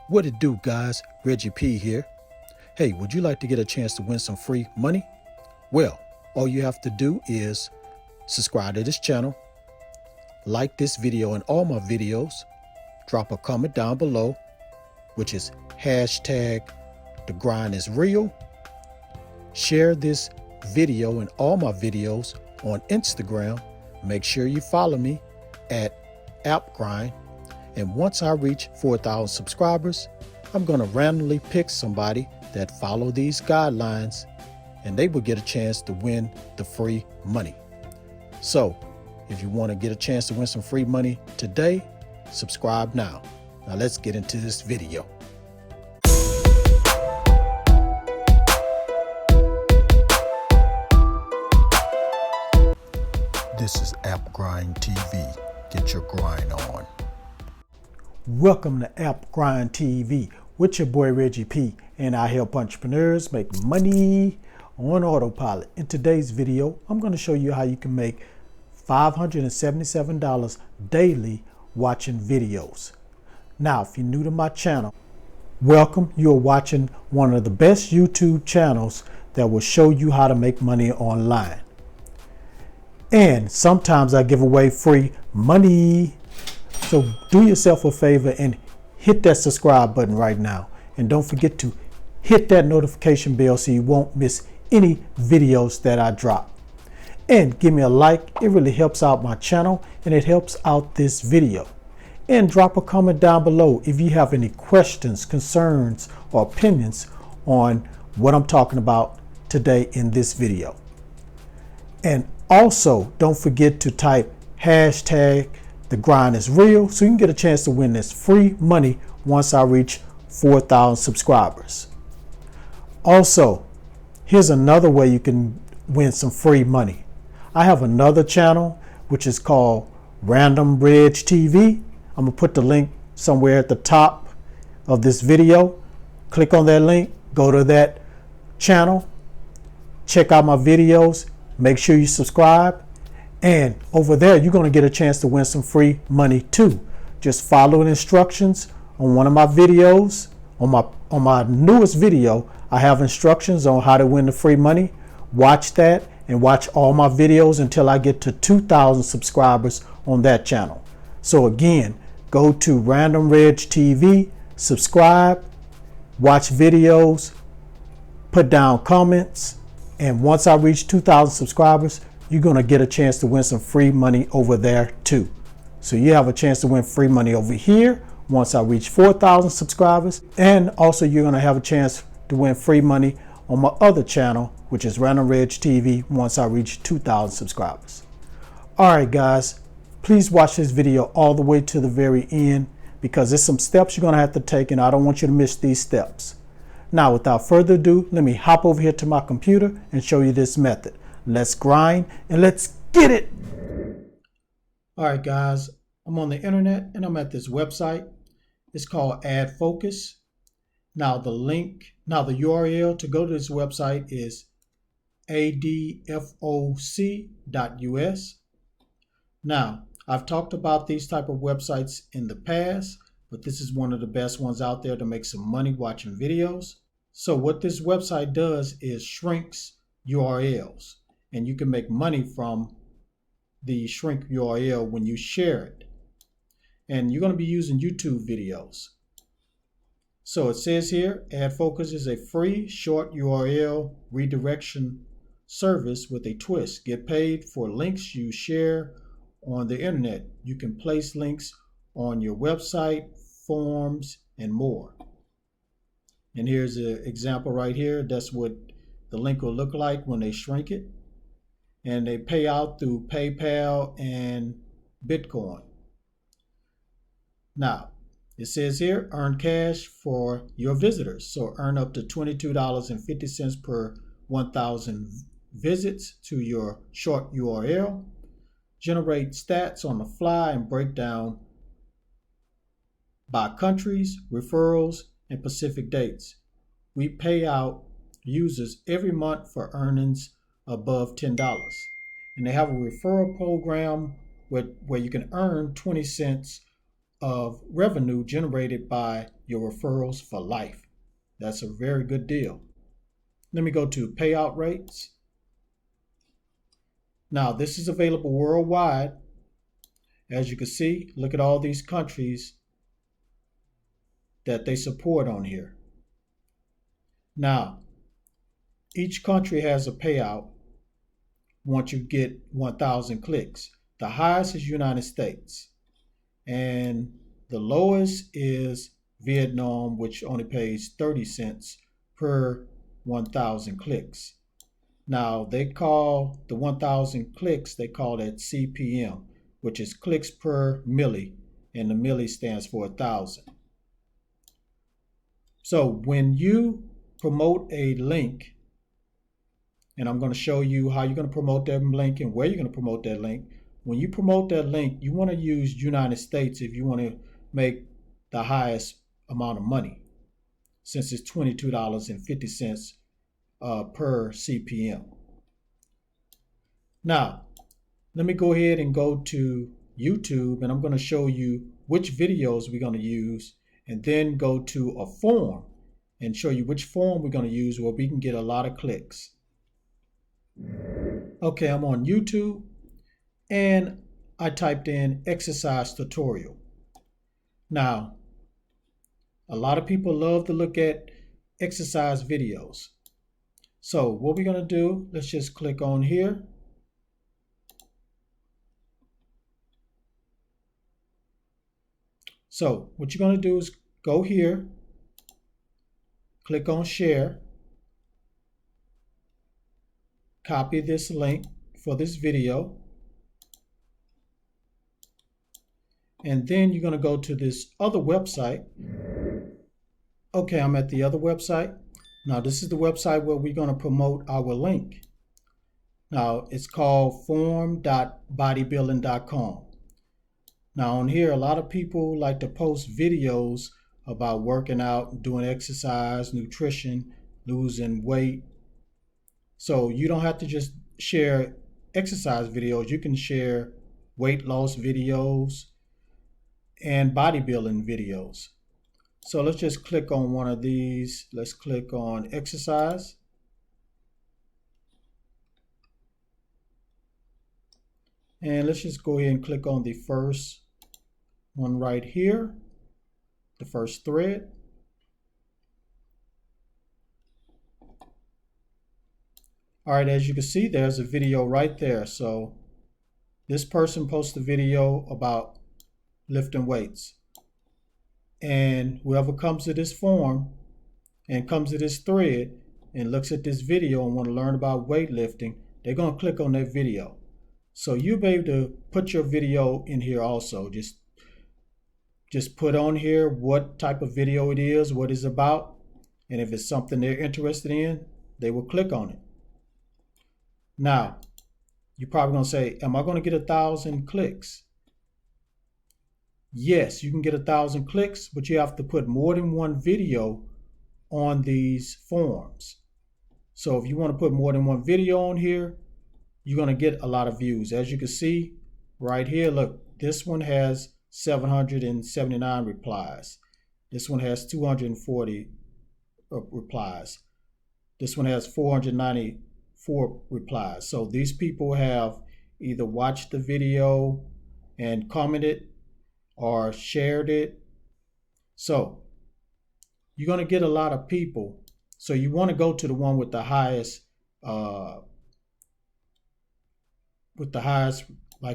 What it do, guys? Reggie P here. Hey, would you like to get a chance to win some free money? Well, all you have to do is subscribe to this channel, like this video and all my videos, drop a comment down below, which is hashtag the grind is real. Share this video and all my videos on Instagram. Make sure you follow me at AppGrind. And once I reach 4,000 subscribers, I'm going to randomly pick somebody that follow these guidelines and they will get a chance to win the free money. So if you want to get a chance to win some free money today, subscribe now. Now let's get into this video. This is AppGrind TV. Get your grind on. Welcome to AppGrind TV with your boy Reggie P, and I help entrepreneurs make money on autopilot. In today's video, I'm going to show you how you can make $577 daily watching videos. Now, if you're new to my channel, welcome. You're watching one of the best YouTube channels that will show you how to make money online. And sometimes I give away free money. So do yourself a favor and hit that subscribe button right now. And don't forget to hit that notification bell so you won't miss any videos that I drop. And give me a like. It really helps out my channel and it helps out this video. And drop a comment down below if you have any questions, concerns, or opinions on what I'm talking about today in this video. And also don't forget to type hashtag the grind is real so you can get a chance to win this free money once I reach 4,000 subscribers. Also, here's another way you can win some free money. I have another channel which is called Random Bridge TV. I'm gonna put the link somewhere at the top of this video. Click on that link, go to that channel, check out my videos, make sure you subscribe. And over there, you're going to get a chance to win some free money too. Just follow the instructions on one of my videos. On my newest video, I have instructions on how to win the free money. Watch that and watch all my videos until I get to 2,000 subscribers on that channel. So again, go to Random Ridge TV, subscribe, watch videos, put down comments, and once I reach 2,000 subscribers, you're going to get a chance to win some free money over there too. So you have a chance to win free money over here once I reach 4,000 subscribers. And also you're going to have a chance to win free money on my other channel, which is Random Ridge TV, once I reach 2,000 subscribers. All right, guys, please watch this video all the way to the very end because there's some steps you're going to have to take and I don't want you to miss these steps. Now, without further ado, let me hop over here to my computer and show you this method. Let's grind and let's get it. All right, guys, I'm on the internet and I'm at this website. It's called Adfocus. Now the URL to go to this website is adfoc.us. Now, I've talked about these type of websites in the past, but this is one of the best ones out there to make some money watching videos. So what this website does is shrinks URLs. And you can make money from the shrink URL when you share it. And you're going to be using YouTube videos. So it says here, Adfocus is a free short URL redirection service with a twist. Get paid for links you share on the internet. You can place links on your website, forums, and more. And here's an example right here. That's what the link will look like when they shrink it. And they pay out through PayPal and Bitcoin. Now, it says here, earn cash for your visitors. So earn up to $22.50 per 1,000 visits to your short URL. Generate stats on the fly and break down by countries, referrals, and specific dates. We pay out users every month for earnings above $10. And they have a referral program where you can earn 20 cents of revenue generated by your referrals for life. That's a very good deal. Let me go to payout rates. Now, this is available worldwide. As you can see, look at all these countries that they support on here. Now, each country has a payout once you get 1,000 clicks. The highest is United States, and the lowest is Vietnam, which only pays 30 cents per 1,000 clicks. Now, they call the 1,000 clicks, they call that CPM, which is clicks per milli, and the milli stands for 1,000. So when you promote a link, and I'm going to show you how you're going to promote that link and where you're going to promote that link. When you promote that link, you want to use United States if you want to make the highest amount of money, since it's $22.50 per CPM. Now, let me go ahead and go to YouTube, and I'm going to show you which videos we're going to use, and then go to a form and show you which form we're going to use where we can get a lot of clicks. Okay, I'm on YouTube, and I typed in exercise tutorial. Now, a lot of people love to look at exercise videos. So what we're going to do, let's just click on here. So what you're going to do is go here, click on share, copy this link for this video, and then you're going to go to this other website. Okay, I'm at the other website. Now this is the website where we're going to promote our link. Now it's called form.bodybuilding.com. Now on here, a lot of people like to post videos about working out, doing exercise, nutrition, losing weight. So you don't have to just share exercise videos. You can share weight loss videos and bodybuilding videos. So let's just click on one of these. Let's click on exercise. And let's just go ahead and click on the first one right here, the first thread. All right, as you can see, there's a video right there. So this person posted a video about lifting weights. And whoever comes to this form and comes to this thread and looks at this video and want to learn about weightlifting, they're going to click on that video. So you'll be able to put your video in here also. Just put on here what type of video it is, what it's about, and if it's something they're interested in, they will click on it. Now, you're probably going to say, am I going to get 1,000 clicks? Yes, you can get 1,000 clicks, but you have to put more than one video on these forms. So if you want to put more than one video on here, you're going to get a lot of views. As you can see right here, look, this one has 779 replies. This one has 240 replies. This one has 494 replies. So these people have either watched the video and commented or shared it. So you're going to get a lot of people. So you want to go to the one with the highest, like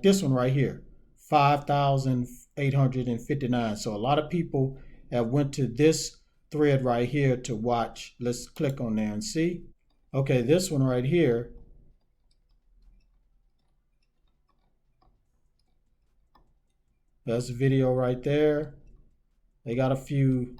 this one right here, 5,859. So a lot of people have went to this thread right here to watch. Let's click on there and see. Okay, this one right here, that's a video right there. They got a few,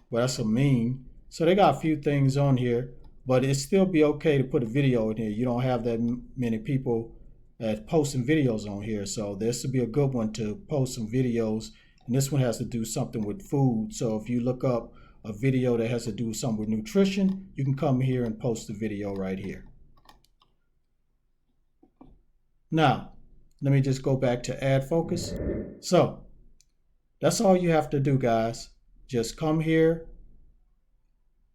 well, that's a meme. So they got a few things on here, but it still be okay to put a video in here. You don't have that many people that posting videos on here. So this would be a good one to post some videos. And this one has to do something with food. So if you look up a video that has to do something with nutrition, you can come here and post the video right here. Now, let me just go back to Adfocus. So That's all you have to do, guys. Just come here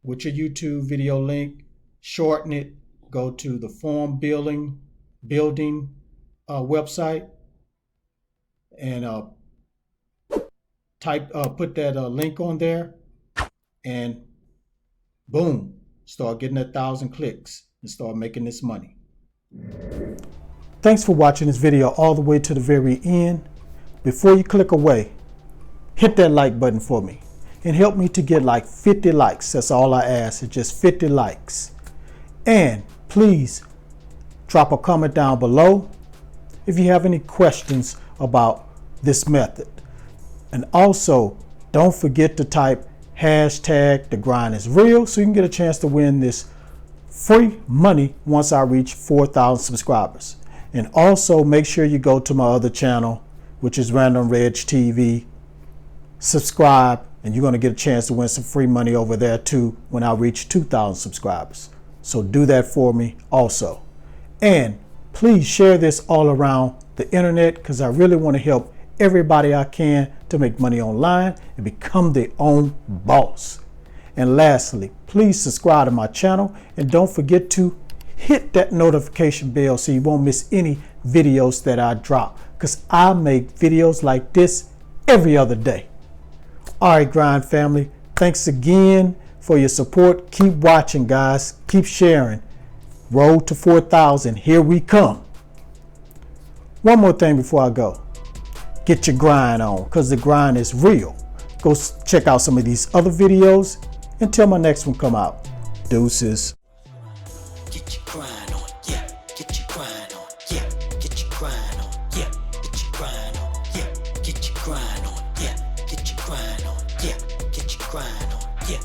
with your YouTube video link, shorten it, go to the form building website, and put that link on there, and boom, start getting 1,000 clicks and start making this money. Thanks for watching this video all the way to the very end. Before you click away, hit that like button for me and help me to get like 50 likes. That's all I ask, is just 50 likes. And please drop a comment down below if you have any questions about this method. And also, don't forget to type hashtag the grind is real so you can get a chance to win this free money once I reach 4,000 subscribers. And also make sure you go to my other channel, which is Random Reg TV. Subscribe, and you're going to get a chance to win some free money over there too when I reach 2,000 subscribers. So do that for me also. And please share this all around the internet, because I really want to help everybody I can to make money online and become their own boss. And lastly, please subscribe to my channel and don't forget to hit that notification bell so you won't miss any videos that I drop, because I make videos like this every other day. All right, Grind family, thanks again for your support. Keep watching, guys. Keep sharing. Road to 4,000. Here we come. One more thing before I go. Get your grind on, because the grind is real. Go check out some of these other videos until my next one come out. Deuces. Get your grind on, yeah. Get your grind on, yeah. Get your grind on, yeah. Get your grind on, yeah. Get your grind on, yeah. Get your grind on, yeah. Get your grind on, yeah.